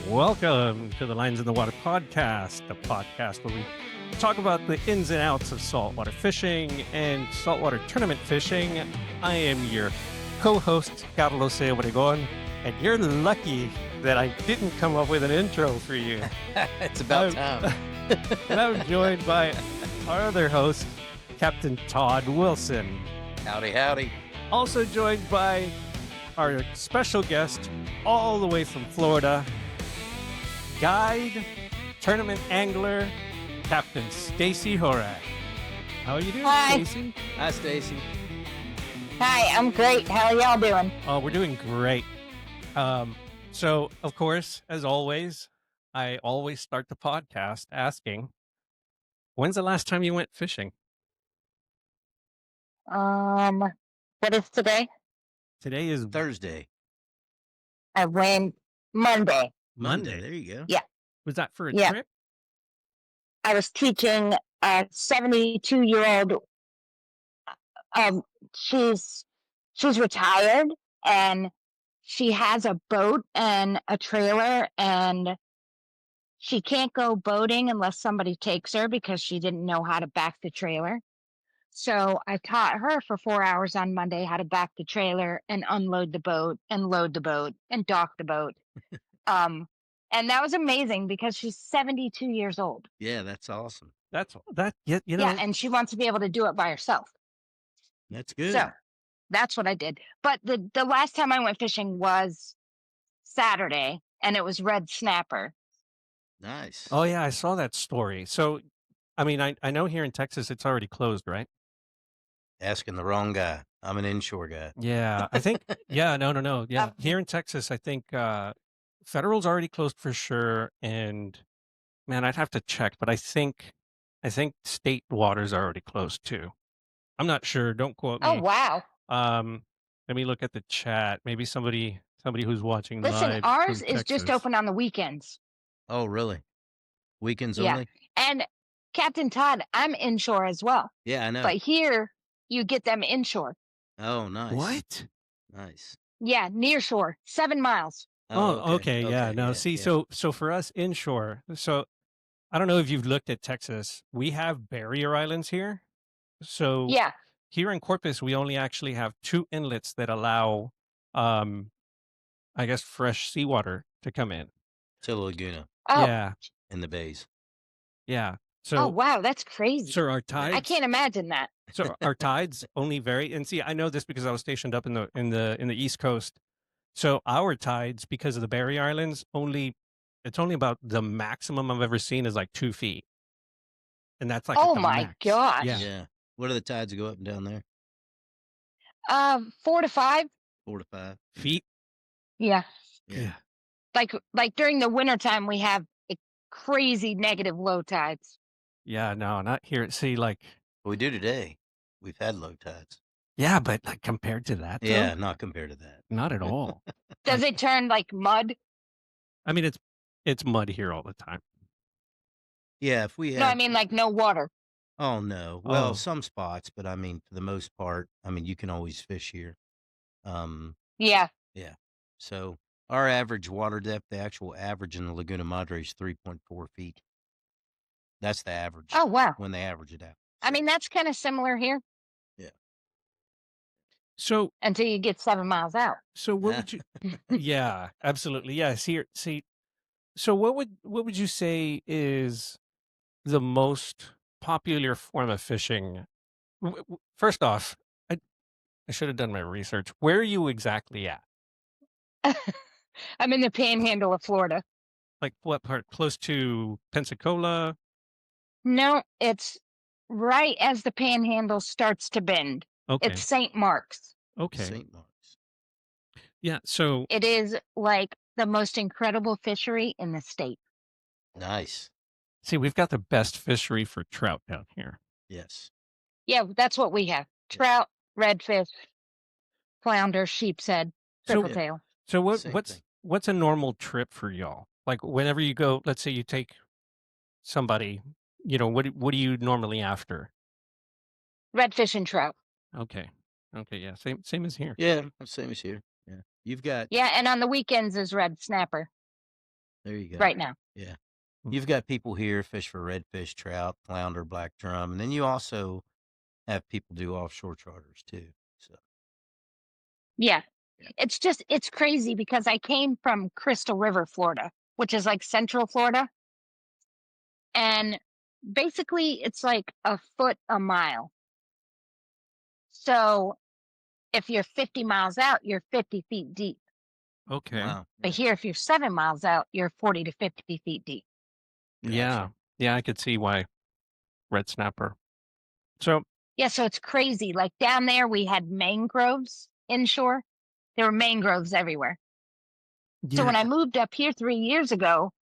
Welcome to the Lines in the Water podcast, the podcast where we talk about the ins and outs of saltwater fishing and saltwater tournament fishing. I am your co-host, Carlos Obregon, and you're lucky that I didn't come up with an intro for you. It's about time. And I'm joined by our other host, Captain Todd Wilson. Howdy, howdy. Also joined by our special guest all the way from Florida, guide, tournament angler, Captain Stacy Horak. How are you doing, Hi. Stacy? Hi, Stacy. Hi, I'm great. How are y'all doing? Oh, we're doing great. So, of course, as always, I always start the podcast asking, when's the last time you went fishing? What is today? Today is Thursday. I went Monday. Monday. There you go. Yeah. Was that for a Yeah. trip? I was teaching a 72-year-old. She's retired and she has a boat and a trailer, and she can't go boating unless somebody takes her because she didn't know how to back the trailer. So I taught her for 4 hours on Monday how to back the trailer and unload the boat and load the boat and dock the boat. And that was amazing because she's 72 years old. Yeah, that's awesome. That's that. You know. Yeah, and she wants to be able to do it by herself. That's good. So that's what I did. But the last time I went fishing was Saturday, and it was red snapper. Nice. Oh yeah, I saw that story. So, I mean, I know here in Texas it's already closed, right? Asking the wrong guy. I'm an inshore guy. Yeah, I think. Yeah, no. Yeah, here in Texas, I think federal's already closed for sure. And man, I'd have to check, but I think state waters are already closed too. I'm not sure. Don't quote me. Oh, wow. Let me look at the chat. Maybe somebody who's watching Listen, live ours from is just Texas. open on the weekends. Oh, really? Weekends Yeah. only? And Captain Todd, I'm inshore as well. Yeah, I know. But here, you get them inshore. Oh, nice. What? Nice. Yeah, near shore, 7 miles. Oh, okay. Yeah. No, see, yeah. so for us inshore, so I don't know if you've looked at Texas. We have barrier islands here. So Yeah. here in Corpus, we only actually have 2 inlets that allow, I guess, fresh seawater to come in. To the Laguna Oh, Yeah. and the bays. Yeah. oh, So, wow, that's crazy. so our I tides, can't imagine that. so our tides only vary. And see, I know this because I was stationed up in the East Coast. So our tides, because of the barrier islands, it's only about the maximum I've ever seen is like 2 feet. And that's like at Oh the my max. gosh. Yeah. What are the tides that go up and down there? 4 to 5. 4 to 5. Feet. Yeah. Yeah. Like during the wintertime, we have crazy negative low tides. Yeah, no, not here. See, like, We do today. We've had low tides. yeah, but like compared to that, though, Yeah, not compared to that. not at all. Does it turn like mud? I mean, it's mud here all the time. Yeah, if we have. No, I mean like no water. Oh, no. Well, Oh. some spots, but I mean, for the most part, I mean, you can always fish here. Yeah. Yeah. So our average water depth, the actual average in the Laguna Madre is 3.4 feet. That's the average. Oh, wow. When they average it out. I mean, that's kind of similar here So, until you get 7 miles out. so what would you? Yeah, absolutely. Yeah. See. So what would you say is the most popular form of fishing? First off, I should have done my research. Where are you exactly at? I'm in the panhandle of Florida. Like what part? Close to Pensacola? No, it's right as the panhandle starts to bend. Okay. It's St. Mark's. Okay. St. Mark's. Yeah. So It is like the most incredible fishery in the state. Nice. see, we've got the best fishery for trout down here. Yes. Yeah, that's what we have. Trout, redfish, flounder, sheep's head, So- tripletail. So Same thing. what's a normal trip for y'all? Like whenever you go, let's say you take somebody, what are you normally after? Redfish and trout. Okay. Yeah. Same as here. Yeah, same as here. Yeah. You've got. Yeah, and on the weekends is red snapper. There you go. right now. Yeah. Mm. You've got people here fish for redfish, trout, flounder, black drum, and then you also have people do offshore charters too. So Yeah. It's crazy because I came from Crystal River, Florida, which is like Central Florida. And basically it's like a foot a mile. So if you're 50 miles out, you're 50 feet deep. Okay. wow. But here, if you're 7 miles out, you're 40 to 50 feet deep. Yeah. Gotcha. Yeah, I could see why red snapper. So Yeah, so it's crazy. Like down there, we had mangroves inshore. There were mangroves everywhere. So yeah. when I moved up here 3 years ago,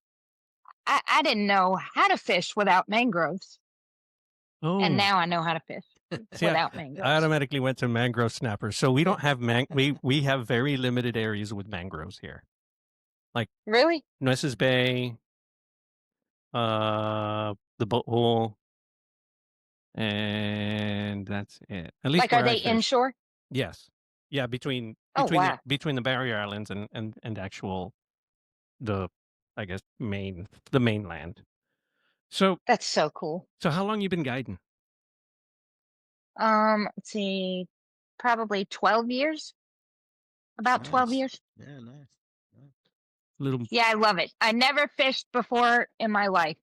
I didn't know how to fish without mangroves. Oh, And now I know how to fish see, without I mangroves. automatically went to mangrove snappers. So we don't have we have very limited areas with mangroves here. Really? Nueces Bay, the boat hole, and that's it. At least Like, are where I they fish. inshore? Yes. Yeah, between Oh, wow. between the barrier islands and actual the I guess the mainland. So That's so cool. how long you been guiding? Let's see, probably 12 years. About 12 Nice. years. Yeah, nice. Little Yeah, I love it. I never fished before in my life.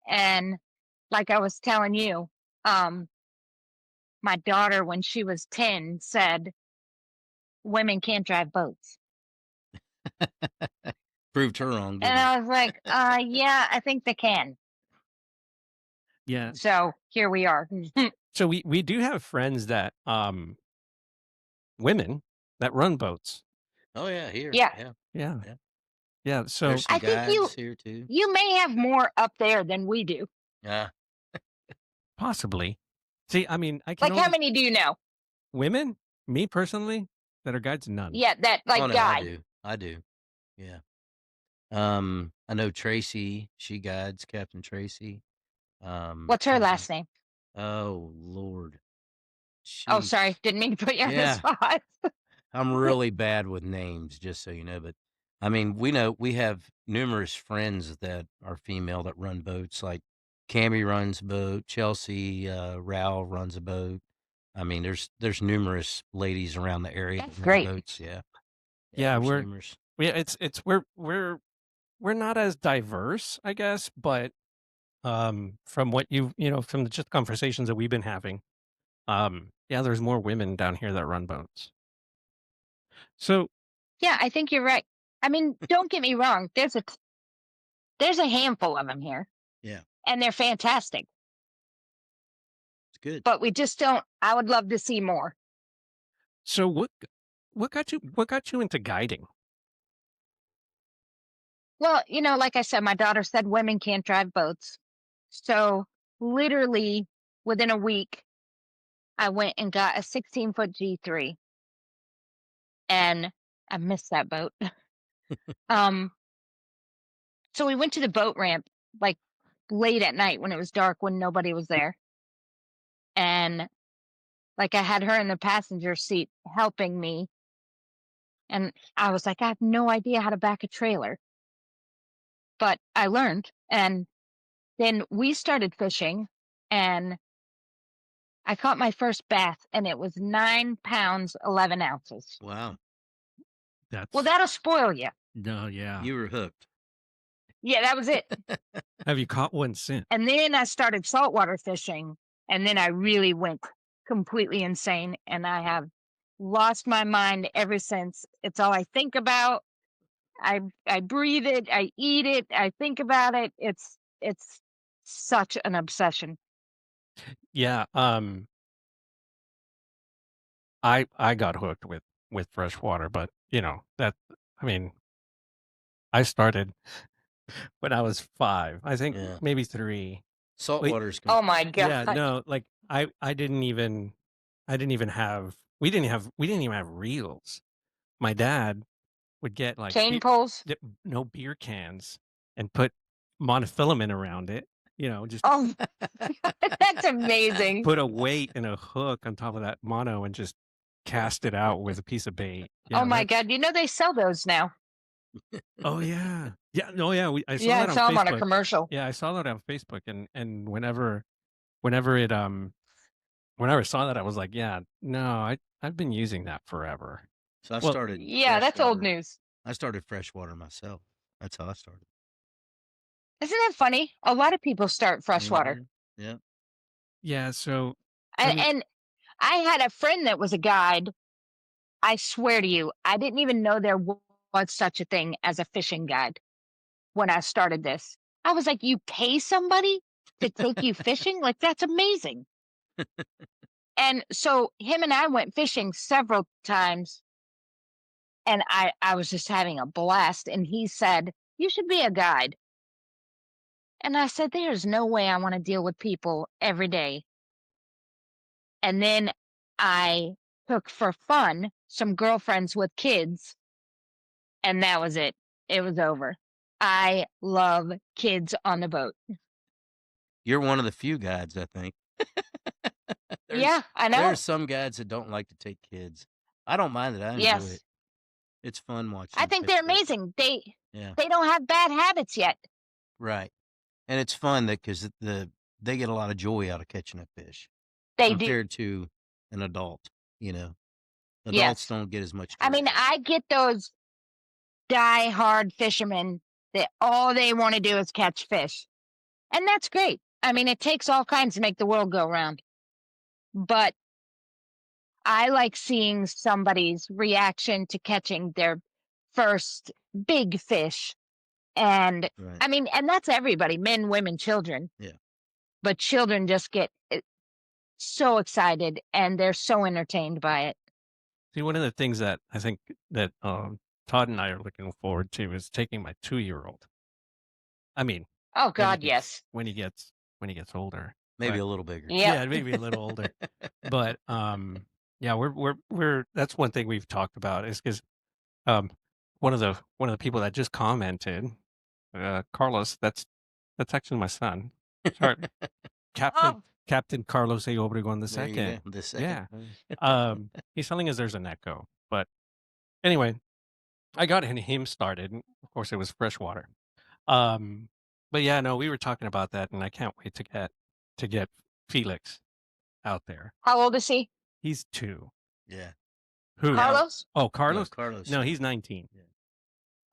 And like I was telling you, my daughter, when she was 10, said, women can't drive boats. Proved her wrong, And didn't it? I was like, yeah, I think they can. yeah. So here we are. So we do have friends that women that run boats. Oh yeah, here. Yeah. Yeah. Yeah. Yeah. Yeah. So There's some I think guides here too. you may have more up there than we do. Yeah. possibly. See, I mean, I can Like, how only many do you know? women, me personally, that are guides, none. Yeah, that like Oh no, guide. I do. Yeah. I know Tracy, she guides Captain Tracy. What's her who's last that? name? Oh Lord. Oh, Sheesh. sorry, didn't mean to put you on the Yeah. spot. I'm really bad with names, just so you know. But I mean, we have numerous friends that are female that run boats. Like Cammy runs a boat, Chelsea Rao runs a boat. I mean, there's numerous ladies around the area That's that run great. boats. Yeah, Yeah, there's we're numerous. yeah, it's we're not as diverse, I guess, but from what from the just conversations that we've been having, yeah, there's more women down here that run boats. So Yeah, I think you're right. I mean, don't get me wrong. There's a handful of them here. Yeah, And they're fantastic. it's good. But we just don't. I would love to see more. so what got you into guiding? Well, like I said, my daughter said women can't drive boats. So literally within a week, I went and got a 16-foot G3. And I missed that boat. um, so we went to the boat ramp like late at night when it was dark, when nobody was there. And like I had her in the passenger seat helping me. And I was like, I have no idea how to back a trailer. But I learned. And then we started fishing, and I caught my first bass, and it was 9 pounds, 11 ounces. Wow, Well, that'll spoil you. No, yeah. you were hooked. Yeah, that was it. Have you caught one since? And then I started saltwater fishing, and then I really went completely insane, and I have lost my mind ever since. It's all I think about. I breathe it, I eat it, I think about it. It's such an obsession. Yeah, I got hooked with freshwater, but that I mean, I started when I was 5. I think Yeah, maybe 3. saltwater's Oh my Yeah, god. no, like I didn't even have we didn't even have reels. My dad would get like Chain poles? no beer cans and put monofilament around it, just Oh, that's amazing. put a weight and a hook on top of that mono and just cast it out with a piece of bait. Oh my that's- god, they sell those now. Oh yeah, yeah. No, yeah. I saw Yeah, I that on saw him on a Facebook. commercial. Yeah, I saw that on Facebook, and whenever it whenever I saw that, I was like, yeah, no, I've been using that forever. So I Well, started Yeah, that's old freshwater. news. I started freshwater myself. That's how I started. Isn't that funny? A lot of people start freshwater. Yeah. yeah. So I And mean, and I had a friend that was a guide. I swear to you, I didn't even know there was such a thing as a fishing guide when I started this. I was like, "You pay somebody to take you fishing? Like, that's amazing." And so him and I went fishing several times, and I was just having a blast, and he said, "You should be a guide." And I said, "There's no way I wanna deal with people every day." And then I took for fun some girlfriends with kids, and that was it. It was over. I love kids on the boat. You're one of the few guides, I think. Yeah, There's I there's know. some guides that don't like to take kids. I don't mind it. I enjoy it. Yes. It's fun watching I them think catch they're fish. amazing. Yeah, They don't have bad habits yet. right. And it's fun that because they get a lot of joy out of catching a fish They do. compared to an adult. You know, adults Yes. don't get as much I joy mean, out of it. I get those die-hard fishermen that all they wanna do is catch fish, and that's great. I mean, it takes all kinds to make the world go round, but I like seeing somebody's reaction to catching their first big fish, and Right. I mean, and that's everybody, men, women, children, Yeah. but children just get, so excited, and they're so entertained by it. see, one of the things that I think that Todd and I are looking forward to is taking my 2-year-old. I mean, Oh when he god, gets yes. when he gets when he gets older, Maybe but a little bigger. Yep. yeah, maybe a little older. But yeah, we're that's one thing we've talked about is because um, one of the people that just commented, Carlos, that's actually my son. Sorry, Captain Oh, Captain Carlos A. Obregon the There you second. go. The second. Yeah, he's telling us there's an echo, but anyway, I got him started. And of course, it was freshwater. Um, but yeah, no, we were talking about that, and I can't wait to get Felix out there. how old is he? He's 2. Yeah. Who? Now, Carlos? Oh, no, Carlos? Carlos. No, he's 19. Yeah.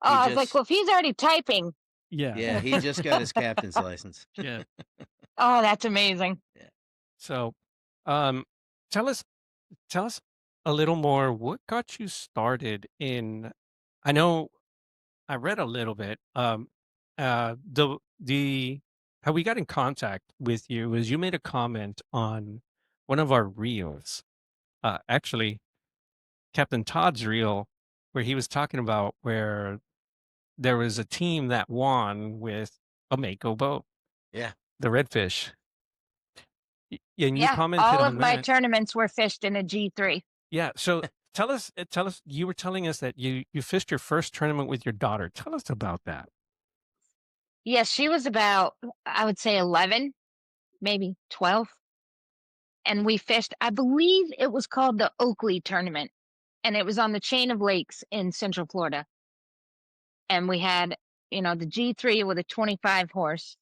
Oh, He I was like, just "Well, if he's already typing." Yeah, Yeah, he just got his captain's license. yeah. Oh, that's amazing. Yeah. So, um, tell us tell us a little more. What got you started in? I know I read a little bit. The how we got in contact with you is you made a comment on one of our reels. Actually, Captain Todd's reel, where he was talking about where there was a team that won with a Mako boat, Yeah. the redfish. And you Yeah, commented all of on my that. tournaments were fished in a G3. Yeah. So tell us. You were telling us that you fished your first tournament with your daughter. Tell us about that. Yes, she was about, I would say 11, maybe 12, and we fished, I believe it was called the Oakley tournament, and it was on the chain of lakes in Central Florida, and we had, the G3 with a 25 horse,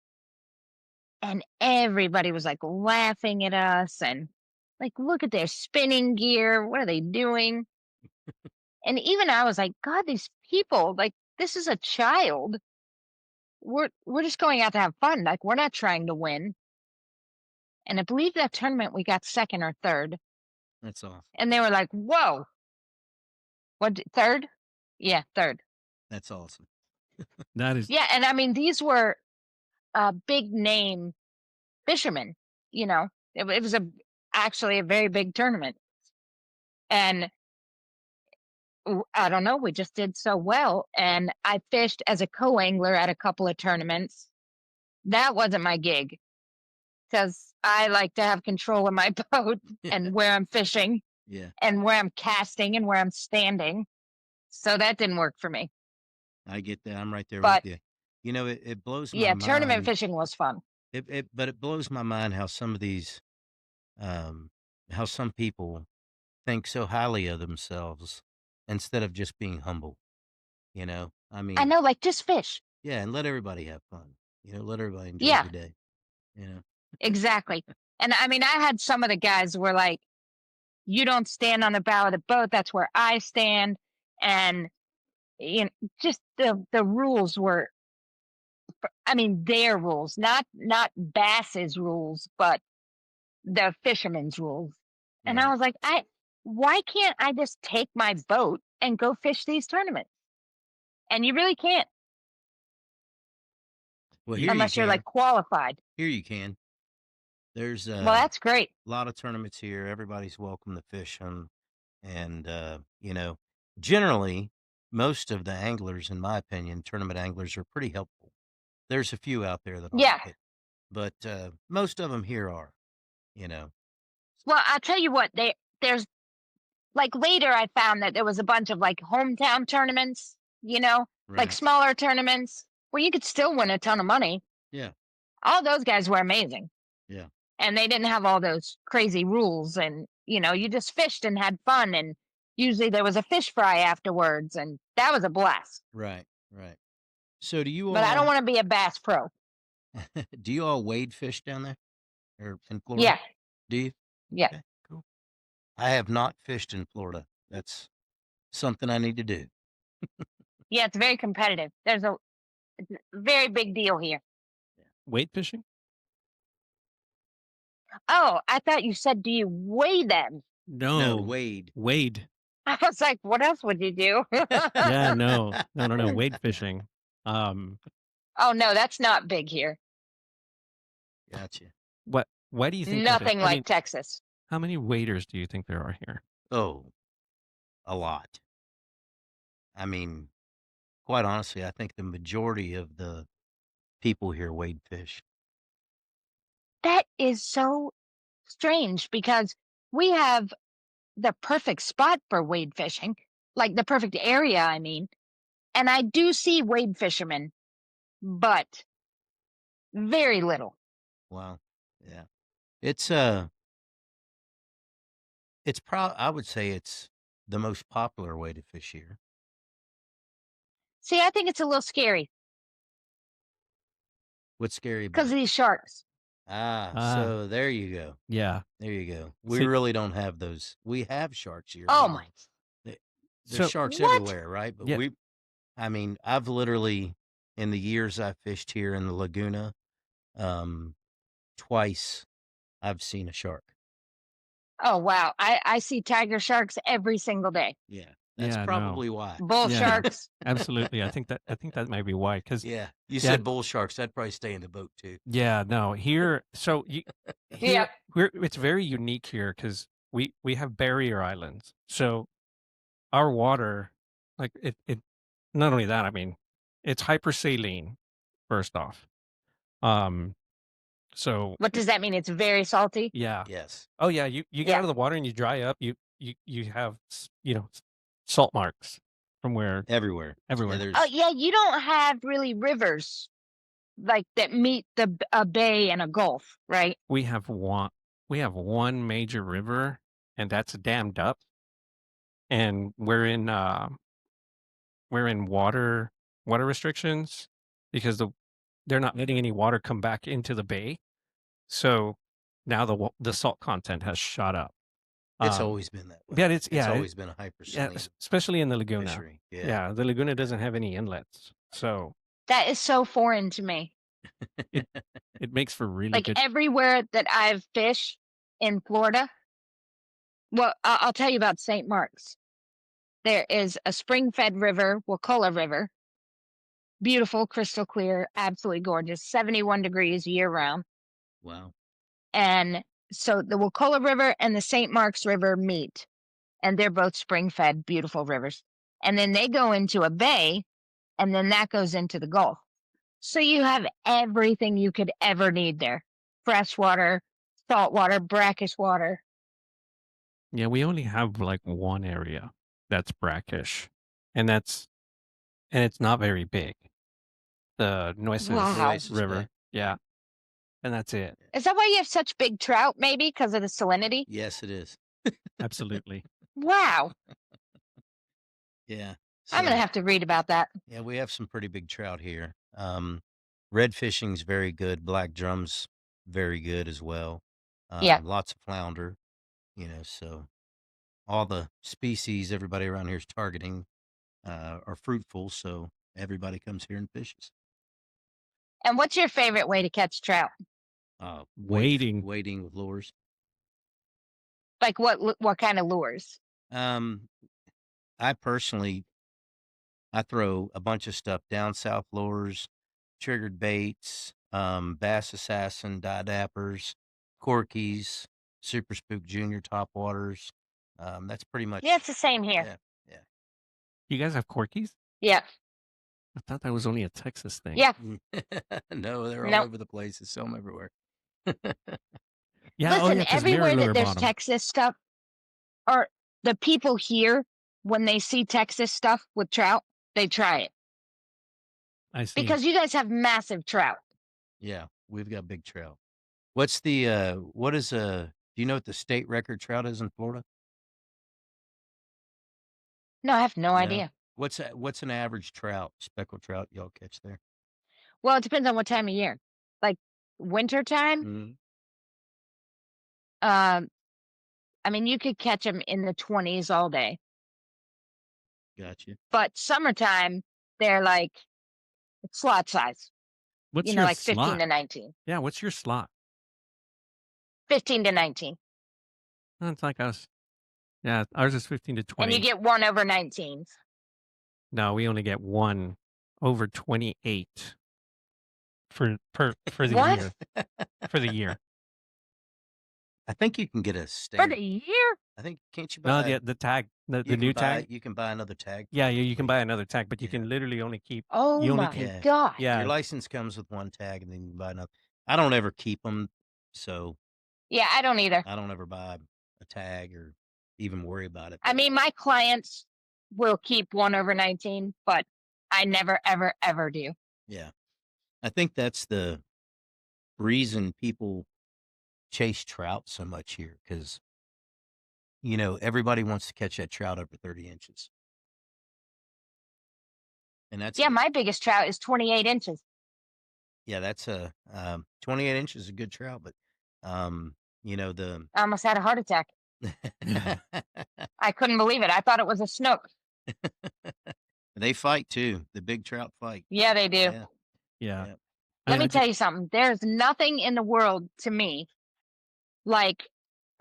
and everybody was, like, laughing at us and, like, "Look at their spinning gear, what are they doing?" And even I was like, "God, these people, like, this is a child. We're just going out to have fun, like, we're not trying to win." And I believe that tournament we got 2nd or 3rd, That's awesome. and they were like, "Whoa, what, 3rd?" Yeah, 3rd. That's awesome. That is Yeah, and I mean, these were, big name fishermen, you know? It was actually a very big tournament, and I don't know, we just did so well, and I fished as a co-angler at a couple of tournaments. That wasn't my gig, because I like to have control of my boat and where I'm fishing Yeah. and where I'm casting and where I'm standing, so that didn't work for me. I get that. I'm right there with But, you. It blows my yeah, tournament mind. fishing was fun. But it blows my mind how some of these, um, how some people think so highly of themselves instead of just being humble. You know, I I mean, know, like just fish. yeah, and let everybody have fun. Let everybody enjoy Yeah, the day. You know, exactly. And I mean, I had some of the guys who were like, you don't stand on the bow of the boat. That's where I stand. And just the rules were, I mean, their rules, not Bass's rules, but the fisherman's rules. And I right. was like, why can't I just take my boat and go fish these tournaments? And you really can't Well, Y- here you unless you're can. like qualified. Here you can. There's Well, that's great. a lot of tournaments here. Everybody's welcome to fish them, and generally, most of the anglers, in my opinion, tournament anglers are pretty helpful. There's a few out there that aren't, Yeah. but most of them here are. You know, Well, I'll tell you what, there's like later I found that there was a bunch of like hometown tournaments, like right? smaller tournaments where you could still win a ton of money. Yeah, All those guys were amazing. yeah, And they didn't have all those crazy rules and you just fished and had fun and usually there was a fish fry afterwards and that was a blast. right, right. So But I don't want to be a bass pro. do you all wade fish down there or in Florida? Yeah. Do you? Yeah. Okay, cool. I have not fished in Florida. That's something I need to do. Yeah, it's very competitive. It's a very big deal here. Weight fishing? Oh, I thought you said, do you weigh them? No, No, wade. wade. I was like, what else would you do? Yeah, no. Wade fishing. Oh, no, that's not big here. Gotcha. Why do you think that is? Nothing I like mean, Texas. how many waders do you think there are here? Oh, a lot. I mean, quite honestly, I think the majority of the people here wade fish. That is so strange because we have the perfect spot for wade fishing, like the perfect area, I mean. And I do see wade fishermen, but very little. Wow. Yeah. It's I would say it's the most popular way to fish here. See, I think it's a little scary What's scary because about of it? these sharks. Ah, So there you go. yeah. There you go. We See, really don't have those. We have sharks here, Oh but my, they- there's so sharks what? everywhere, right? But yeah, I mean, I've literally, in the years I've fished here in the Laguna, um, twice I've seen a shark. Oh, wow. I see tiger sharks every single day. Yeah, that's yeah, no. probably why. Bull Yeah, sharks. absolutely. I think that might be why. Because Yeah, you yeah, said bull sharks. I'd probably stay in the boat too. yeah, no. Here, so Yep. it's very unique here because we have barrier islands. So our water, like it. Not only that, I mean, it's hypersaline. First off, um, so What does that mean? It's very salty? yeah. Yes. Oh yeah, you get Yeah. out of the water and you dry up. You have salt marks from Everywhere. Yeah, everywhere. there's Oh, yeah. You don't have really rivers like that meet a bay and a gulf, right? We have one major river, and that's dammed up, and we're in water restrictions because they're not letting any water come back into the bay. So now the salt content has shot up. it's always been that way. Yeah, it's It's always been a hypersaline especially in the Laguna. fishery. Yeah. Yeah, the Laguna doesn't have any inlets, so That is so foreign to me. it makes for really Like good. everywhere that I've fished in Florida, well, I'll tell you about St. Mark's. There is a spring-fed river, Wakulla River. Beautiful, crystal clear, absolutely gorgeous, 71 degrees year-round. Wow. And so the Wakulla River and the St. Mark's River meet, and they're both spring-fed, beautiful rivers. And then they go into a bay, and then that goes into the Gulf. So you have everything you could ever need there. Freshwater, saltwater, brackish water. Yeah, we only have like one area that's brackish, and it's not very big. The Nueces Wow. Nueces River, Bay. yeah, and that's it. Is that why you have such big trout, maybe? Because of the salinity? Yes, it is. Absolutely. Wow. Yeah. I'm going So to have to read about that. yeah, we have some pretty big trout here. Red fishing's very good. Black drum's very good as well. Yeah. Lots of flounder, so all the species everybody around here is targeting are fruitful, so everybody comes here and fishes. And what's your favorite way to catch trout? Wading. Wading with lures. Like what kind of lures? I personally, I throw a bunch of stuff down south lures, triggered baits, bass assassin, dappers, corkies, super spook junior top waters. That's pretty much. Yeah, it's the same here. Yeah. You guys have corkies? Yeah. I thought that was only a Texas thing. Yeah. No, they're all Nope. over the place. It's them everywhere. Yeah. Listen, 'cause everywhere Mirror that Lure there's bought 'em. Texas stuff, or the people here, when they see Texas stuff with trout, they try it. I see. Because you guys have massive trout. Yeah, we've got big trout. What's the do you know what the state record trout is in Florida? No, I have no idea. What's an average trout, speckled trout y'all catch there? Well, it depends on what time of year. Like winter time, Mhm. I mean, you could catch them in the 20s all day. Gotcha. But summertime, they're like slot size. What's your like 15 slot? to 19. Yeah, what's your slot? 15 to 19. It's like us. Yeah, ours is 15 to 20. And you get one over 19s. No, we only get one over 28 for the What? year. For the year. I think you can get a For state. the year? I think can't you No, buy the tag, the you new can buy tag. you can buy another tag. Yeah, you can buy another tag, but you Yeah. can literally only keep. Oh you only my can, God. Yeah, Your license comes with one tag, and then you can buy another. I don't ever keep them, so Yeah, I don't either. I don't ever buy a tag or even worry about it. I mean, my clients will keep one over 19, but I never, ever, ever do. Yeah, I think that's the reason people chase trout so much here, because everybody wants to catch that trout over 30 inches, and that's Yeah, my biggest trout is 28 inches. yeah, that's a 28 inches is a good trout, but the I almost had a heart attack. I couldn't believe it. I thought it was a snook. they fight too. The big trout fight. Yeah, they do. Yeah. yeah. Yeah. Let me tell you something. There's nothing in the world to me like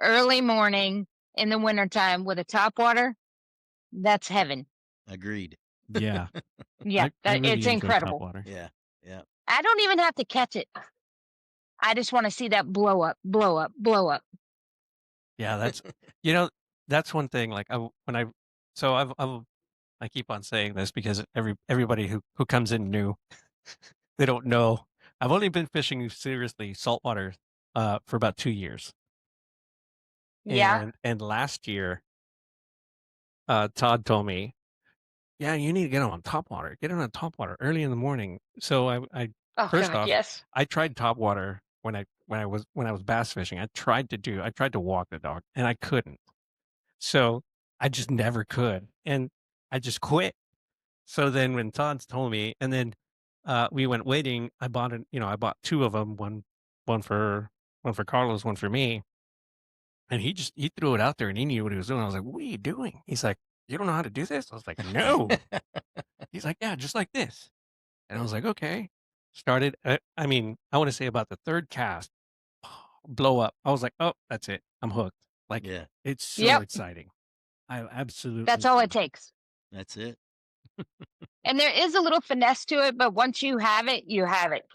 early morning in the wintertime with a topwater. That's heaven. Agreed. Yeah. Yeah, I really it's enjoy incredible. topwater. Yeah. Yeah. I don't even have to catch it. I just want to see that blow up, blow up, blow up. Yeah, that's that's one thing. Like I keep on saying this because everybody who comes in new, they don't know. I've only been fishing seriously saltwater for about 2 years. Yeah. And last year, Todd told me, yeah, you need to get on topwater. Get on topwater early in the morning. So I Oh first God, off, yes. I tried topwater when I was bass fishing. I tried to walk the dog and I couldn't. So I just never could. And I just quit. So then when Todd's told me, and then we went wading, I bought two of them, one for Carlos, one for me. And he threw it out there and he knew what he was doing. I was like, what are you doing? He's like, you don't know how to do this? I was like, no. He's like, yeah, just like this. And I was like, okay. Started, I want to say about the third cast, blow up. I was like, oh, that's it. I'm hooked. Like, Yeah. it's so Yep. exciting. I absolutely. That's all it takes. That's it. And there is a little finesse to it, but once you have it, you have it.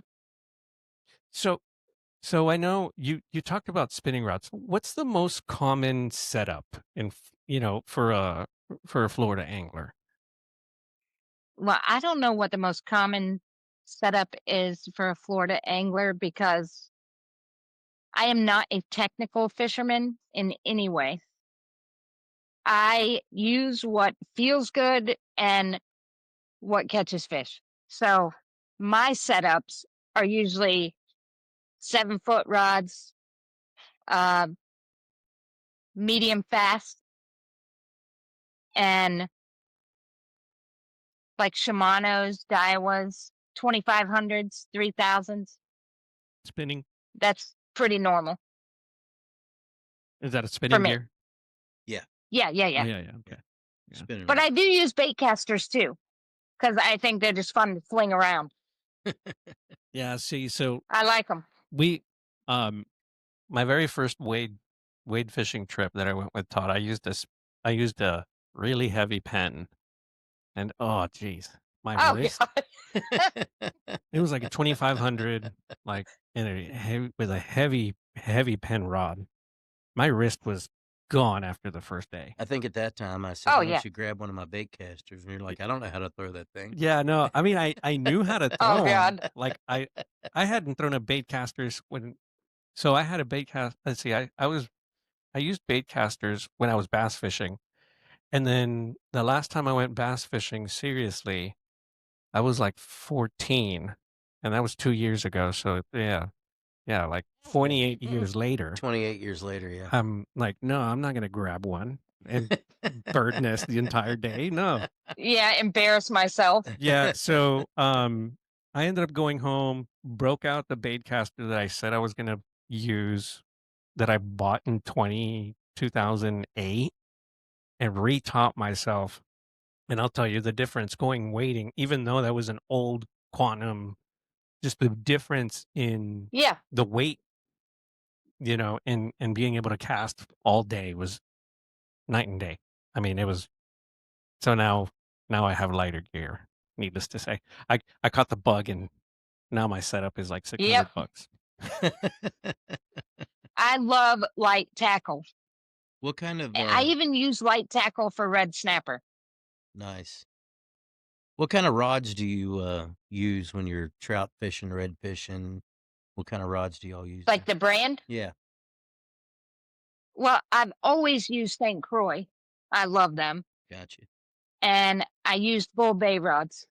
So I know you talked about spinning rods. What's the most common setup for a Florida angler? Well, I don't know what the most common setup is for a Florida angler because I am not a technical fisherman in any way. I use what feels good and what catches fish. So my setups are usually 7-foot rods, medium fast, and like Shimano's, Daiwas, 2500s, 3000s. Spinning. That's pretty normal Is that a for spinning me. gear? Yeah, Yeah, yeah, Oh, yeah. yeah. Okay. Yeah. spinning But rod. I do use bait casters too, because I think they're just fun to fling around. Yeah. See, so I like them. we, my very first wade fishing trip that I went with Todd, I used a really heavy pen, and oh geez, my Oh, wrist. God. It was like a 2500, like with a heavy pen rod. My wrist was gone after the first day. I think at that time I said, Oh, "Why yeah. don't you grab one of my bait casters?" And you're like, "I don't know how to throw that thing." Yeah, no, I mean, I knew how to Oh, throw 'em. God. Like I hadn't thrown a bait casters so I had a bait cast. Let's see, I used bait casters when I was bass fishing, and then the last time I went bass fishing seriously, I was like 14, and that was 2 years ago. So yeah, like 28 years later, 28 years later, yeah. I'm like, no, I'm not gonna grab one and bird nest the entire day. No. Yeah, embarrass myself. Yeah, so I ended up going home, broke out the bait caster that I said I was gonna use that I bought in 2008 and retaught myself. And I'll tell you the difference going wading, even though that was an old quantum, just the difference in Yeah. the weight, and being able to cast all day was night and day. I mean, it was so now I have lighter gear, needless to say. I caught the bug and now my setup is like Yep. $600. I love light tackle. What kind of I even use light tackle for red snapper. nice? What kind of rods do you use when you're trout fishing, red fishing? What kind of rods do y'all use Like there? the brand. Yeah, Well, I've always used St. Croix. I love them. gotcha. And I used Bull Bay rods.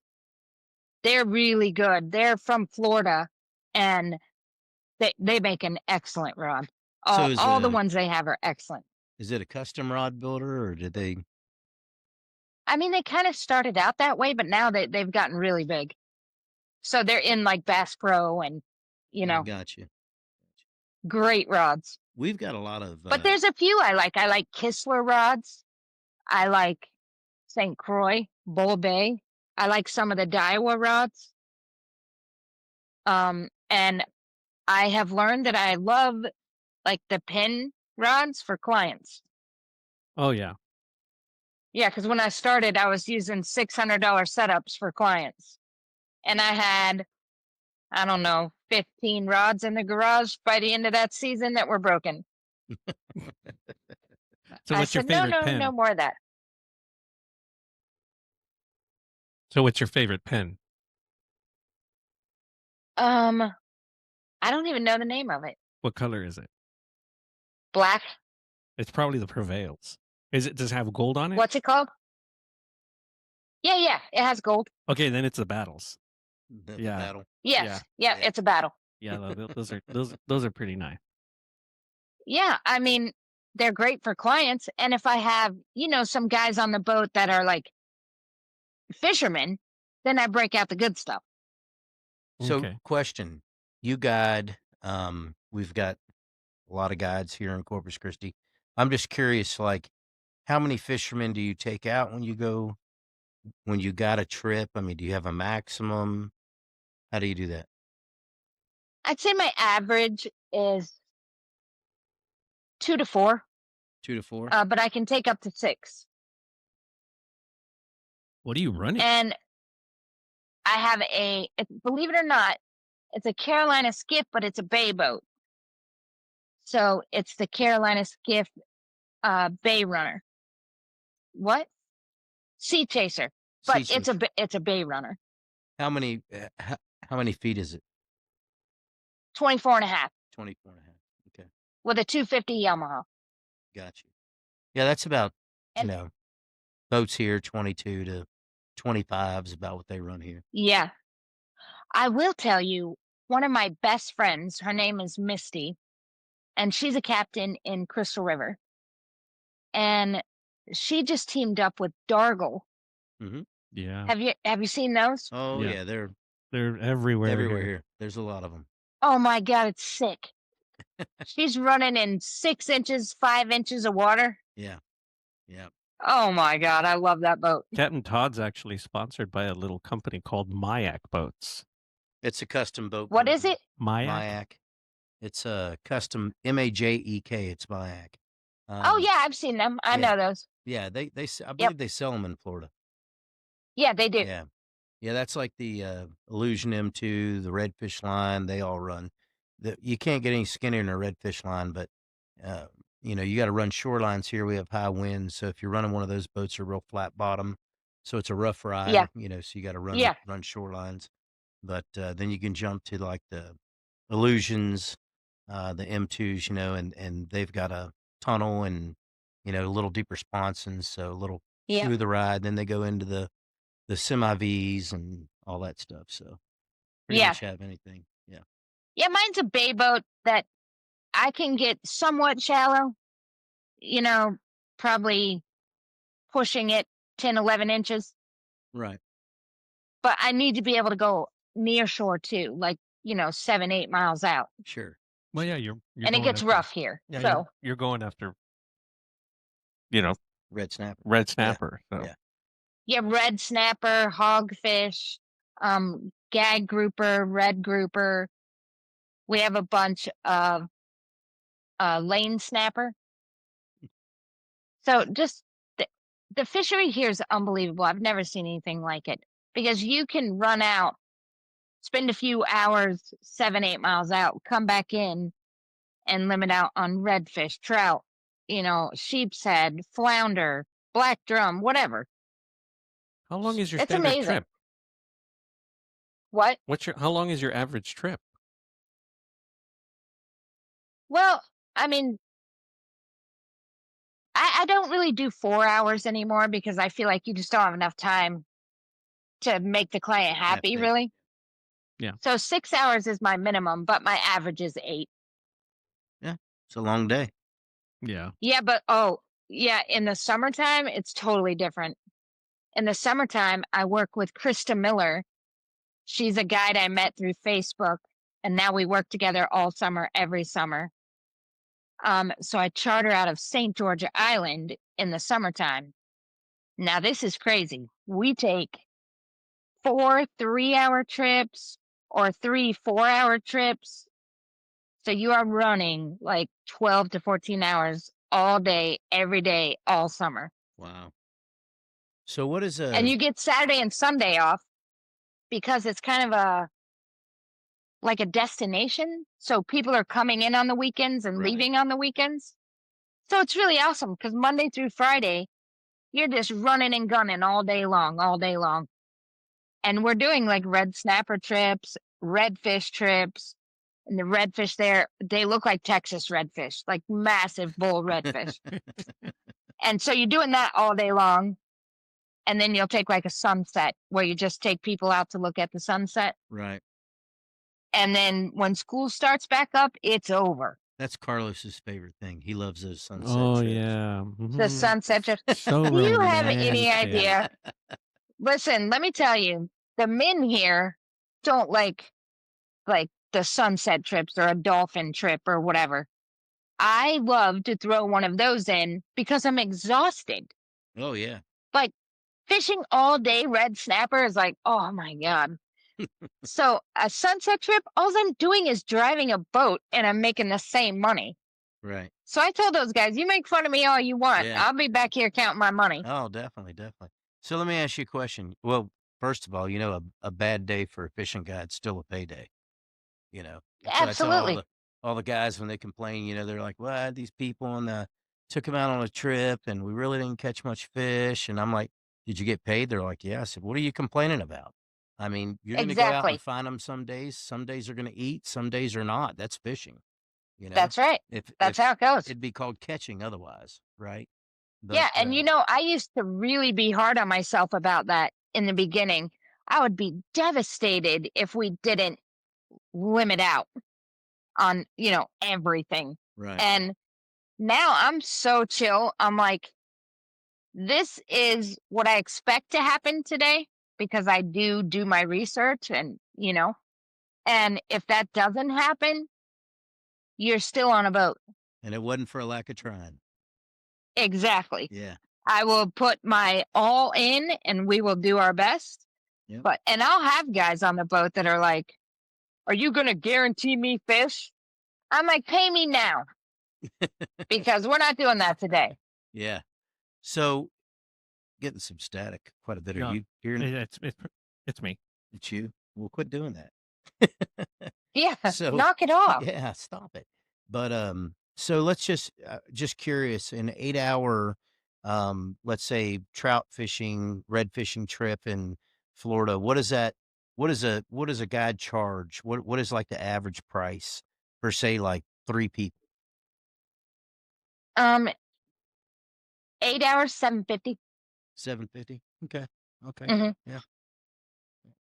They're really good. They're from Florida and they make an excellent rod. So is All the ones they have are excellent. it a custom rod builder or did they? I mean, they kind of started out that way, but now they've gotten really big. So they're in like Bass Pro and, Gotcha. great rods. We've got a lot of. But there's a few I like. I like Kistler rods. I like St. Croix, Bull Bay. I like some of the Daiwa rods. And I have learned that I love like the pin rods for clients. Oh yeah. Yeah, because when I started, I was using $600 setups for clients. And I had, I don't know, 15 rods in the garage by the end of that season that were broken. So I what's your said, no, favorite pen? no more of that. So what's your favorite pen? I don't even know the name of it. What color is it? Black. It's probably the Prevails. Does it have gold on it? What's it called? Yeah, it has gold. Okay, then it's the Battles. The Yeah. battle. Yes. Yeah. Yeah, it's a battle. Yeah, those are pretty nice. Yeah, I mean, they're great for clients. And if I have, some guys on the boat that are like fishermen, then I break out the good stuff. So, Okay. question: you guide? We've got a lot of guides here in Corpus Christi. I'm just curious, like, how many fishermen do you take out when you go? When you got a trip? I mean, do you have a maximum? How do you do that? I'd say my average is 2 to 4, 2 to 4. but I can take up to 6. What are you running? And I have believe it or not, it's a Carolina skiff, but it's a bay boat. So it's the Carolina skiff bay runner. What? Sea chaser, but Sea chaser. it's a bay runner. How many? How many feet is it? 24 and a half 24 and a half. Okay, with a 250 Yamaha. got you. Yeah, that's about And boats here 22 to 25 is about what they run here. yeah, I will tell you, one of my best friends, her name is Misty, and she's a captain in Crystal River. And she just teamed up with Dargle. Mhm. Yeah. Have you seen those? Oh Yeah. yeah, they're They're everywhere everywhere here. here. There's a lot of them. Oh my God, it's sick. She's running in 6 inches, 5 inches of water. Yeah, yeah. Oh my God, I love that boat. Captain Todd's actually sponsored by a little company called Mayak Boats. It's a custom boat. What is it? Mayak? It's a custom Majek. It's Mayak. Oh yeah, I've seen them. I yeah. know those. Yeah, I Yep. believe they sell them in Florida. Yeah, they do. Yeah. Yeah, that's like the Illusion M2, the redfish line. They all run. You can't get any skinnier than a redfish line, but you know, you got to run shorelines here. We have high winds, so if you're running one of those boats, are real flat bottom, so it's a rough ride. Yeah. You know, so you got to run Yeah. shorelines. But then you can jump to like the Illusions, the M2s, you know, and they've got a tunnel and you know a little deeper sponsons, so a little Yeah. through the ride. Then they go into the semi V's and all that stuff. So pretty Yeah. much have anything. Yeah. Yeah, mine's a bay boat that I can get somewhat shallow, you know, probably pushing it 10, 11 inches. Right. But I need to be able to go near shore too, like, 7, 8 miles out. Sure. Well, yeah, you're And it going gets after, rough here. yeah, So you're going after, Red snapper. red snapper. So Yeah. yeah, red snapper, hogfish, gag grouper, red grouper. We have a bunch of lane snapper. So just the fishery here is unbelievable. I've never seen anything like it because you can run out, spend a few hours, 7, 8 miles out, come back in and limit out on redfish, trout, sheep's head, flounder, black drum, whatever. how long is your It's standard amazing. trip? What? How long is your average trip? Well, I mean, I don't really do 4 hours anymore because I feel like you just don't have enough time to make the client happy, Happy. really. Yeah. So 6 hours is my minimum, but my average is 8. It's a long day. Yeah. Yeah, but in the summertime, it's totally different. In the summertime, I work with Krista Miller. She's a guide I met through Facebook, and now we work together all summer, every summer. So I charter out of St. George Island in the summertime. Now this is crazy. We take 4 3-hour trips or 3 4-hour trips. So you are running like 12 to 14 hours all day, every day, all summer. Wow. So what is And you get Saturday and Sunday off because it's kind of like a destination. So people are coming in on the weekends and Right. leaving on the weekends. So it's really awesome because Monday through Friday, you're just running and gunning all day long, all day long. And we're doing like red snapper trips, redfish trips. And the redfish there, they look like Texas redfish, like massive bull redfish. And so you're doing that all day long. And then you'll take like a sunset where you just take people out to look at the sunset. Right. And then when school starts back up, it's over. That's Carlos's favorite thing. He loves those sunset Oh trips. yeah. The Mhm. sunset trips. So Do you have any romantic. idea? Listen, let me tell you, the men here don't like the sunset trips or a dolphin trip or whatever. I love to throw one of those in because I'm exhausted. Oh yeah. Like fishing all day red snapper is like, oh my God. So a sunset trip, all I'm doing is driving a boat and I'm making the same money. Right. So I told those guys, you make fun of me all you want. Yeah. I'll be back here counting my money. Oh, definitely, definitely. So let me ask you a question. Well, first of all, you know, a bad day for a fishing guide is still a payday. You know, so I tell Absolutely. all the guys when they complain, you know, they're like, "Well, I had these people took them out on a trip, and we really didn't catch much fish." And I'm like, "Did you get paid?" They're like, "Yeah." I said, "What are you complaining about? I mean, you're going to go out and Exactly. find them some days. Some days are going to eat, some days are not. That's fishing. You know, That's right. if That's how it goes. it'd be called catching otherwise, right? Yeah. But And I used to really be hard on myself about that in the beginning. I would be devastated if we didn't limit out on, everything. right, And now I'm so chill. I'm like, this is what I expect to happen today because I do my research and, and if that doesn't happen, you're still on a boat. And it wasn't for a lack of trying. Exactly. Yeah. I will put my all in and we will do our best. Yep. And I'll have guys on the boat that are like, "Are you going to guarantee me fish?" I'm like, "Pay me now." Because we're not doing that today. Yeah. So getting some static quite a bit. Are Yeah. you hearing it? It's me. It's you. Well, quit doing that. Yeah, So knock it off. yeah, stop it. But so let's just curious, an 8 hour let's say trout fishing, red fishing trip in Florida, what is that? What does a guide charge? What is like the average price for say like 3 people? Um, 8 hours, 750. 750? Okay. Okay. Mm-hmm. Yeah.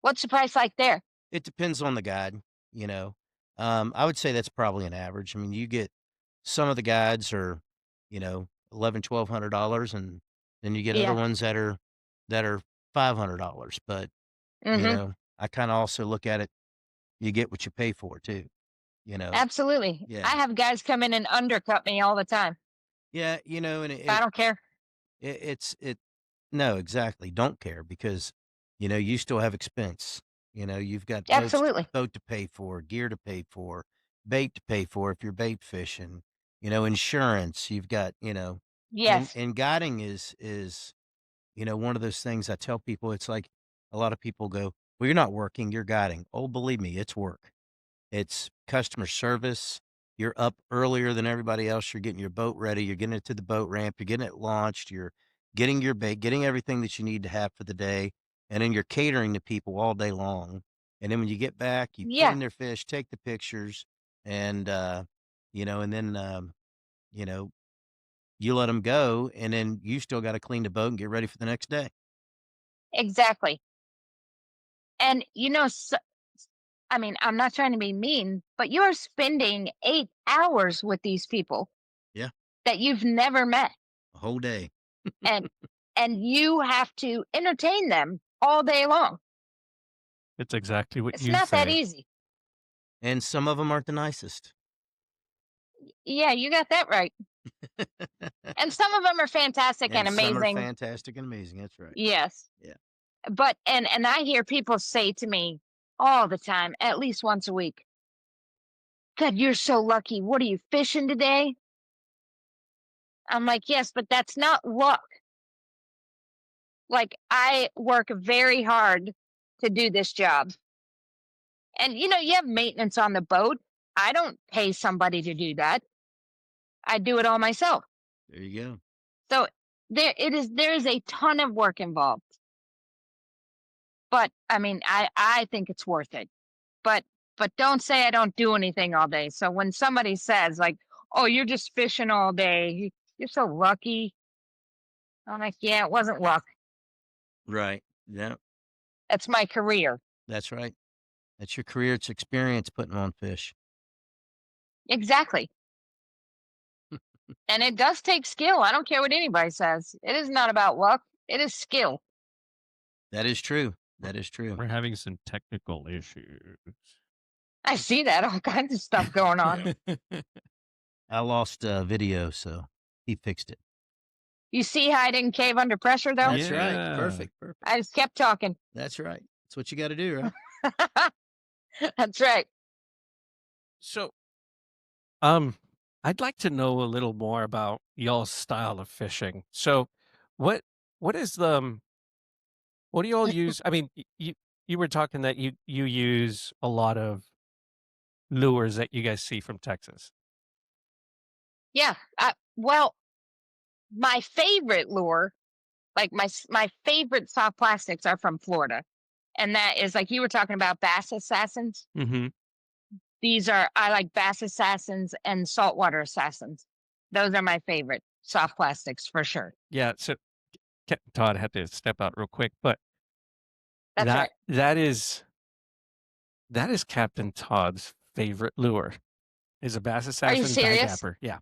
What's the price like there? It depends on the guide, you know. I would say that's probably an average. I mean, you get some of the guides are, $1,100, $1,200, and then you get other Yeah. ones that are $500. But Mm-hmm. I kind of also look at it. You get what you pay for too. Absolutely. Yeah, I have guys come in and undercut me all the time. yeah. And I don't care. it. No, exactly. Don't care because you still have expense. You've got Absolutely. boat to pay for, gear to pay for, bait to pay for if you're bait fishing, insurance. You've got, and Yes. guiding is one of those things I tell people. It's like a lot of people go, "Well, you're not working, you're guiding." Oh, believe me, it's work. It's customer service. You're up earlier than everybody else. You're getting your boat ready. You're getting it to the boat ramp. You're getting it launched. You're getting your bait, getting everything that you need to have for the day. And then you're catering to people all day long. And then when you get back, you Yeah. clean their fish, take the pictures, and, and then, you know, you let them go. And then you still got to clean the boat and get ready for the next day. Exactly. And I mean, I'm not trying to be mean, but you're spending 8 hours with these people Yeah. that you've never met. A whole day. And you have to entertain them all day long. It's exactly what It's you not that say. easy. And some of them aren't the nicest. Yeah, you got that right. And some of them are fantastic and And some are amazing. fantastic and amazing. That's right. Yes. Yeah. But and I hear people say to me all the time, at least once a week, "God, you're so lucky. What are you fishing today?" I'm like, "Yes, but that's not luck. Like I work very hard to do this job." And you have maintenance on the boat. I don't pay somebody to do that. I do it all myself. There you go. So there is a ton of work involved. But I mean, I think it's worth it. But don't say I don't do anything all day. So when somebody says like, "Oh, you're just fishing all day. You're so lucky." I'm like, "Yeah, it wasn't luck. Right. Yeah. That's my career." That's right. That's your career. It's experience putting on fish. Exactly. And it does take skill. I don't care what anybody says. It is not about luck. It is skill. That is true. That is true. We're having some technical issues. I see that all kinds of stuff going on. I lost video, so he fixed it. You see how I didn't cave under pressure though? That's right. Yeah. Perfect. Perfect. I just kept talking. That's right. That's what you got to do, right? That's right. So, I'd like to know a little more about y'all's style of fishing. So, what is what do you all use? I mean, you were talking that you use a lot of lures that you guys see from Texas. Yeah. Well, my favorite lure, like my favorite soft plastics are from Florida. And that is like you were talking about bass assassins. Mm-hmm. I like bass assassins and saltwater assassins. Those are my favorite soft plastics for sure. Yeah. So, Todd had to step out real quick, but That's right. that is Captain Todd's favorite lure. Is a bass assassin serious? digapper. Yeah.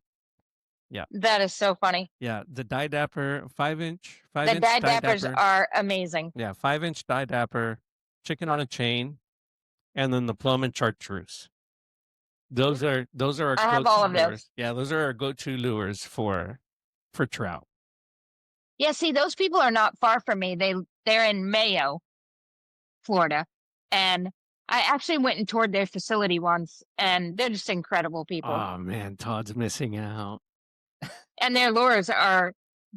That is so funny. Yeah, the die dapper, 5-inch, The 5-inch die die dappers dapper. are amazing. Yeah, 5-inch die dapper, chicken on a chain, and then the plum and chartreuse. Those are our I have go-to all of lures. those. Yeah, those are our go-to lures for trout. Yeah, see, those people are not far from me. They're in Mayo, Florida, and I actually went and toured their facility once, and they're just incredible people. Oh man, Todd's missing out. And their lures are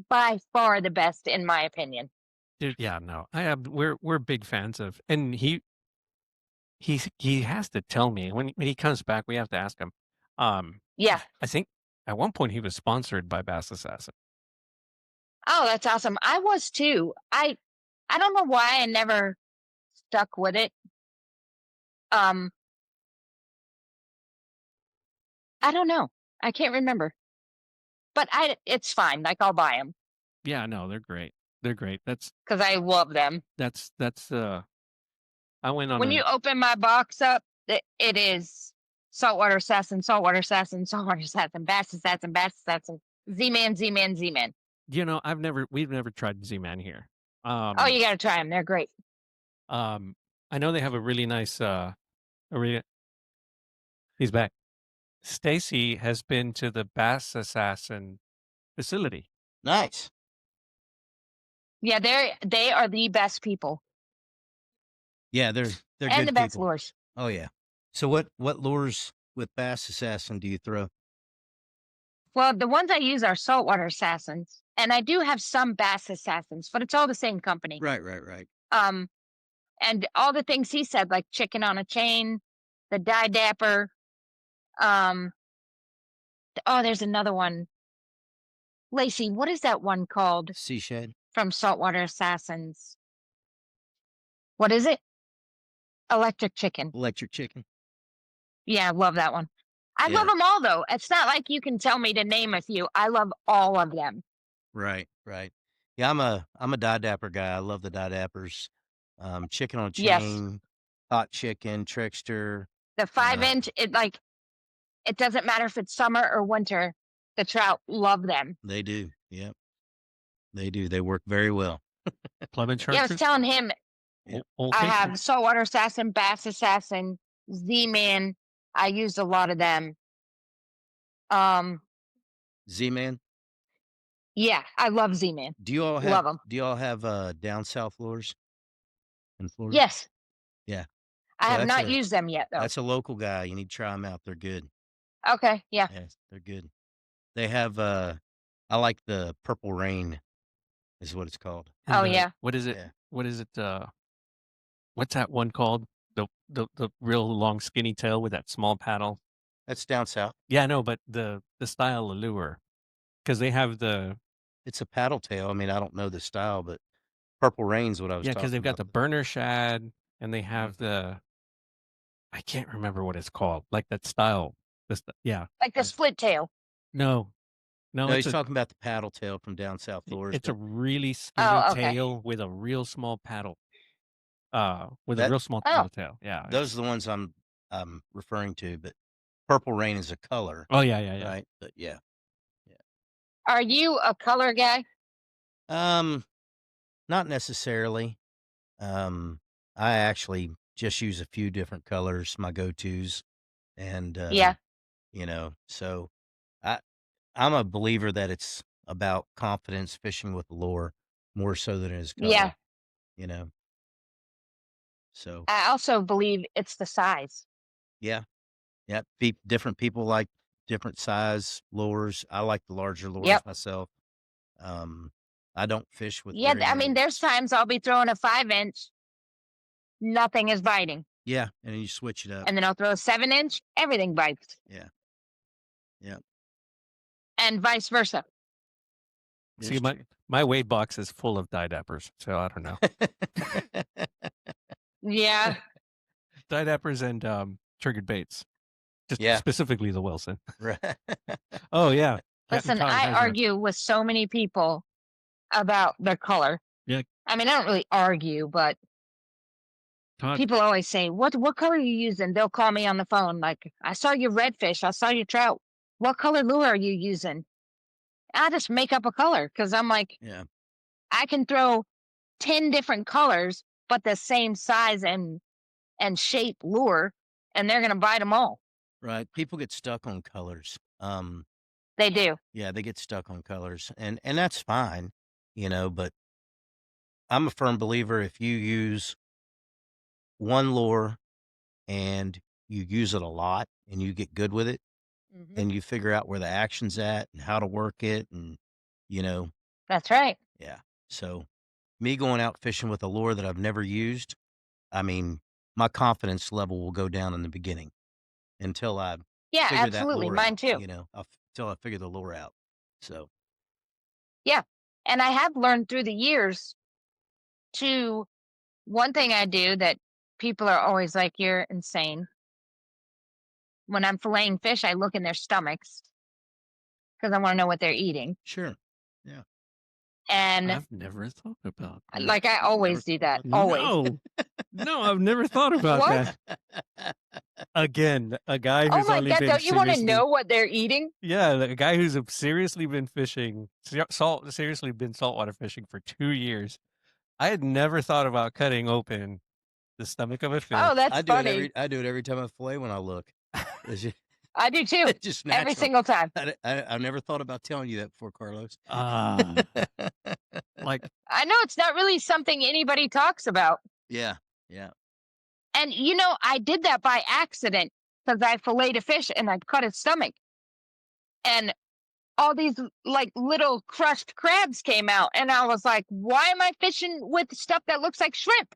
by far the best, in my opinion. Dude, yeah, no, we're big fans of, and he has to tell me when he comes back. We have to ask him. Yeah. I think at one point he was sponsored by Bass Assassin. Oh, that's awesome. I was too. I don't know why I never stuck with it. I don't know. I can't remember. But it's fine. Like, I'll buy them Yeah, no, they're great. They're great. That's because I love them. I went on When you open my box up, it is Saltwater Assassin, Saltwater Assassin, Saltwater Assassin, Bass Assassin, Bass Assassin, Z-Man, Z-Man, Z-Man. You know, we've never tried Z-Man here. Oh, you got to try them. They're great. I know they have a really nice, he's back. Stacy has been to the Bass Assassin facility. Nice. Yeah, they are the best people. Yeah, they're and good the best people. lures. Oh yeah. So what lures with Bass Assassin do you throw? Well, the ones I use are Saltwater Assassins, and I do have some Bass Assassins, but it's all the same company. Right. And all the things he said, like chicken on a chain, the die dapper. There's another one. Lacey, what is that one called Sea Shad. from Saltwater Assassins? What is it? Electric chicken. Electric chicken. Yeah, I love that one. I Yeah. love them all, though. It's not like you can tell me to name a few. I love all of them. Right. Yeah, I'm a die dapper guy. I love the die dappers. Chicken on a Yes. chain, hot chicken, trickster. The 5-inch, it doesn't matter if it's summer or winter. The trout love them. They do. Yep. They do. They work very well. Plum and Yeah, I was chartreuse. telling him Yep. I have Saltwater Assassin, Bass Assassin, Z-Man. I used a lot of them. Z-Man. Yeah, I love Z-Man. Do you all Love 'em. Do you all have down south lures in Florida? Yes. Yeah. I So have that's not used them yet, though. That's a local guy. You need to try them out. They're good. Okay, yeah. Yeah, they're good. They have I like the Purple Rain is what it's called. Oh, yeah. What is it? Yeah. What is it? What's that one called? The real long skinny tail with that small paddle. That's down south. Yeah, no, but the style of lure, because they have It's a paddle tail. I mean, I don't know the style, but Purple Rain's what I was yeah, talking because they've got about. the burner shad and they have I can't remember what it's called, like that style. Yeah, Like the split tail. no, No, it's he's talking about the paddle tail from down south Florida. it's a really skinny Oh, okay. tail with a real small paddle. With a That- real small Oh. paddle tail. Yeah. Those are the ones I'm referring to, but Purple Rain is a color, Oh yeah. right? But yeah. Are you a color guy? Not necessarily. I actually just use a few different colors, my go-tos, and Yeah. you know, so I'm a believer that it's about confidence fishing with the lure more so than it is color. Yeah. You know. So I also believe it's the size. yeah. Different people like different size lures. I like the larger lures Yep. myself. I don't fish with Yeah, very I mean, many- there's times I'll be throwing a 5-inch, nothing is biting. Yeah, and then you switch it up. And then I'll throw a 7-inch, everything bites. Yeah. Yep. And vice versa. See, my weight box is full of die dappers, so I don't know. Yeah. Die dappers and triggered baits. Just Yeah. specifically the Wilson. Right. Oh yeah. Captain Listen, Todd I has a- argue with so many people about their color. Yeah. I mean, I don't really argue, but Todd, people always say, what color are you using? They'll call me on the phone like, I saw your redfish. I saw your trout. What color lure are you using? I just make up a color because I'm like, Yeah. I can throw 10 different colors, but the same size and shape lure, and they're gonna bite them all. Right. People get stuck on colors. They do. Yeah, they get stuck on colors, and that's fine, but I'm a firm believer if you use one lure and you use it a lot and you get good with it Mhm. and you figure out where the action's at and how to work it and, you know, That's right. yeah. So me going out fishing with a lure that I've never used, I mean, my confidence level will go down in the beginning until I Yeah, figure that absolutely. lure Mine out, too. until I figure the lure out. So, Yeah. And I have learned through the years to one thing I do that people are always like, you're insane. When I'm filleting fish, I look in their stomachs because I want to know what they're eating. sure. Yeah. And I've never thought about that. like I Never always do thought that. about Always. No, no, I've never thought about What? that. Again, a guy Oh who's my only God. been Don't you want to seriously, know what they're eating? yeah, a guy who's seriously been fishing, seriously been saltwater fishing for 2 years. I had never thought about cutting open the stomach of a fish. Oh, that's funny. I do it every time I fillet when I look. It's just, I do too. it's just natural. Every single time. I've never thought about telling you that before, Carlos. Like, I know it's not really something anybody talks about. Yeah. Yeah. And I did that by accident because I filleted a fish and I cut its stomach. And all these like little crushed crabs came out. And I was like, why am I fishing with stuff that looks like shrimp?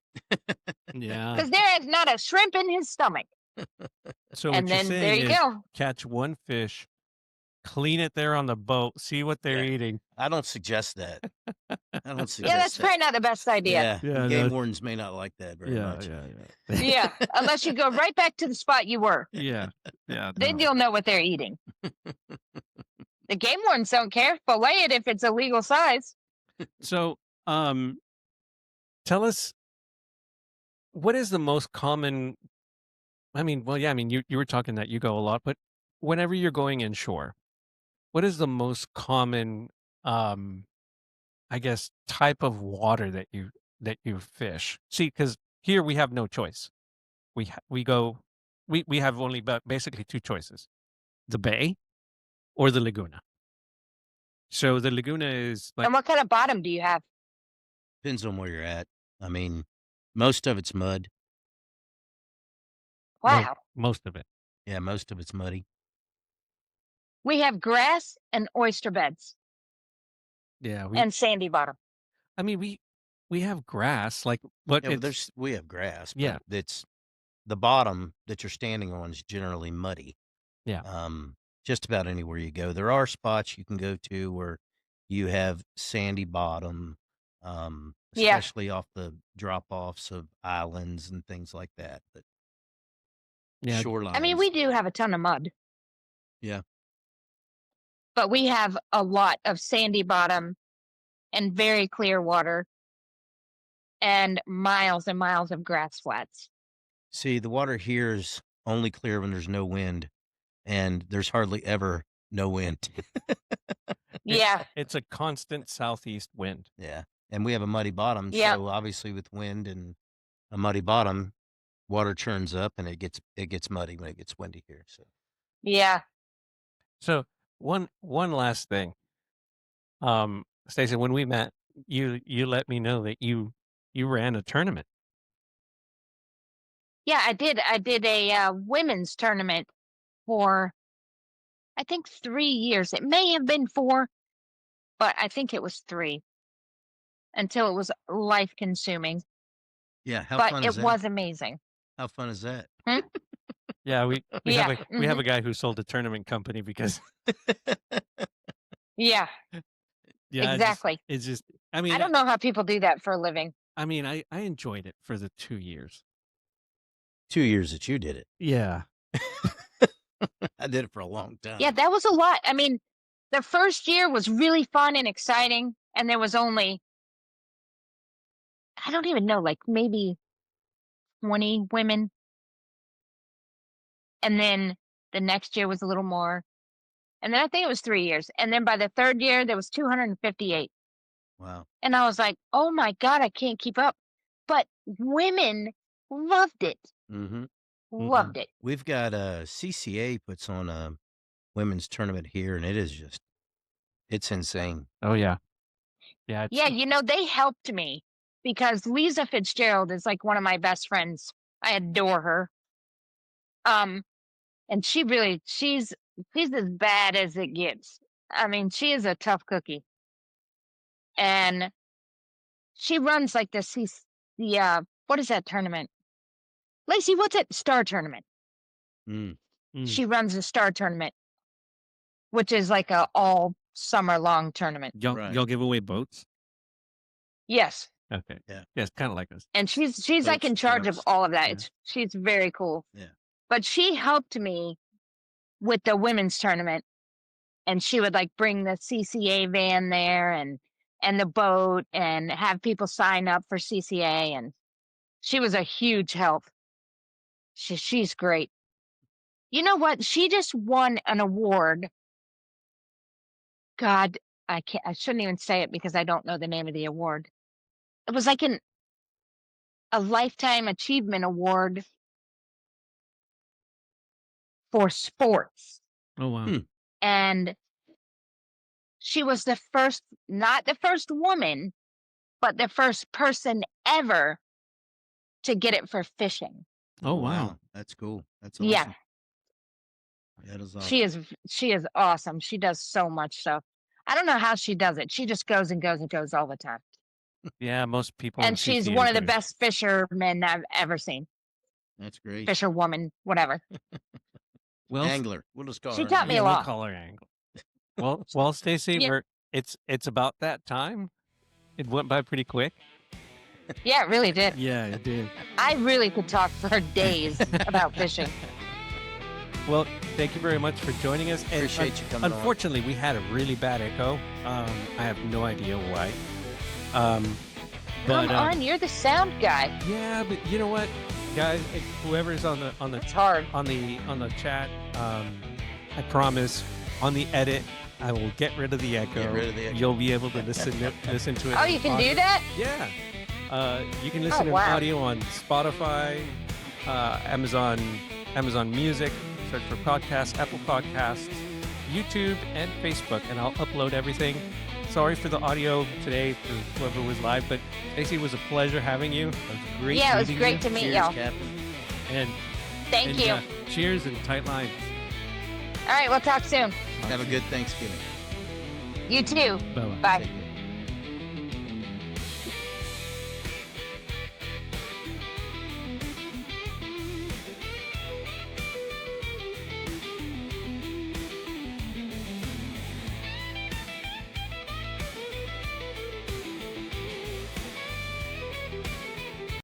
yeah. Because there is not a shrimp in his stomach. So And what you're then there saying you is go. catch one fish, clean it there on the boat, see what they're Yeah. eating. I don't suggest that. I don't suggest Yeah, that's that. probably not the best idea. Yeah. Game wardens may not like that very much. Yeah, unless you go right back to the spot you were. Yeah. Then No. you'll know what they're eating. The game wardens don't care. Fillet it if it's a legal size. So, tell us, what is the most common? I mean, well, yeah, I mean, you were talking that you go a lot, but whenever you're going inshore, what is the most common, um, I guess, type of water that you fish? See, because here we have no choice. We go, we have only basically two choices: the bay or the laguna. So the laguna is like, And what kind of bottom do you have? Depends on where you're at. I mean, most of it's mud. Wow. most of it. Yeah, most of it's muddy. We have grass and oyster beds Yeah, and sandy bottom. I mean, we have grass, like, but Yeah, it's we have grass, but yeah, it's the bottom that you're standing on is generally muddy. yeah, Just about anywhere you go. There are spots you can go to where you have sandy bottom, Yeah. especially off the drop-offs of islands and things like that. But yeah. shorelines. I mean, we do have a ton of mud, Yeah. but we have a lot of sandy bottom and very clear water and miles of grass flats. See, the water here is only clear when there's no wind, and there's hardly ever no wind. Yeah. It's a constant southeast wind. Yeah. And we have a muddy bottom, Yeah. so obviously with wind and a muddy bottom, water churns up and it gets muddy when it gets windy here. So Yeah. So one last thing, Stacey, when we met, you let me know that you ran a tournament. Yeah, I did. I did a women's tournament for, I think, 3 years. It may have been 4, but I think it was 3 until it was life consuming. yeah, how But fun it is that? was amazing. How fun is that? Yeah, we Yeah. have a guy who sold a tournament company because Yeah, yeah, exactly. it's just I mean I don't know how people do that for a living. I mean I enjoyed it for the 2 years. 2 years that you did it. Yeah. I did it for a long time. Yeah, that was a lot. I mean, the first year was really fun and exciting, and there was only, I don't even know, like maybe 20 women. And then the next year was a little more. And then I think it was 3 years. And then by the third year, there was 258. Wow. And I was like, oh my God, I can't keep up. But women loved it. Mm-hmm. Loved it. We've got CCA puts on a women's tournament here, and it's insane. Oh yeah. Yeah. Yeah, they helped me because Lisa Fitzgerald is like one of my best friends. I adore her. And she's as bad as it gets. I mean, she is a tough cookie. And she runs like what is that tournament? Lacey, what's that star tournament? Mm. She runs a star tournament, which is like a all summer long tournament. Y'all give away boats? Yes. Okay. Yeah. Yes, kind of like us. And she's like in charge of all of that. She's very cool. Yeah. But she helped me with the women's tournament, and she would like bring the CCA van there and the boat and have people sign up for CCA, and she was a huge help. She's great. You know what? She just won an award. God, I shouldn't even say it because I don't know the name of the award. It was like a lifetime achievement award for sports. Oh wow. And she was not the first woman, but the first person ever to get it for fishing. Oh wow. That's cool. That's awesome. Yeah. That is awesome. She is awesome. She does so much stuff. I don't know how she does it. She just goes and goes and goes all the time. Yeah, most people. And she's one of the best fishermen I've ever seen. That's great. Fisherwoman, whatever. Well, angler. We'll just call she her taught me a we'll lot. call her angler. Well, Stacy, Yeah. it's about that time. It went by pretty quick. Yeah, it really did. Yeah, it did. I really could talk for days about fishing. Well, thank you very much for joining us. And Appreciate you coming on. Unfortunately, we had a really bad echo. I have no idea why. Come on, you're the sound guy. Yeah, but you know what, guys? Whoever's on the It's hard. on the chat, I promise on the edit, I will get rid of the echo. Get rid of the echo. You'll be able to listen to it. Oh, you can do that? Yeah. You can listen to wow. audio on Spotify, Amazon Music, search for podcasts, Apple Podcasts, YouTube, and Facebook, and I'll upload everything. Sorry for the audio today for whoever was live, but Stacy, it was a pleasure having you. It was great. Yeah, it was meeting great you. to meet Cheers, y'all. Captain. And Thank you. Cheers and tight lines. All right, we'll talk soon. Have a good Thanksgiving. You too. Bye-bye. Bye. Take care.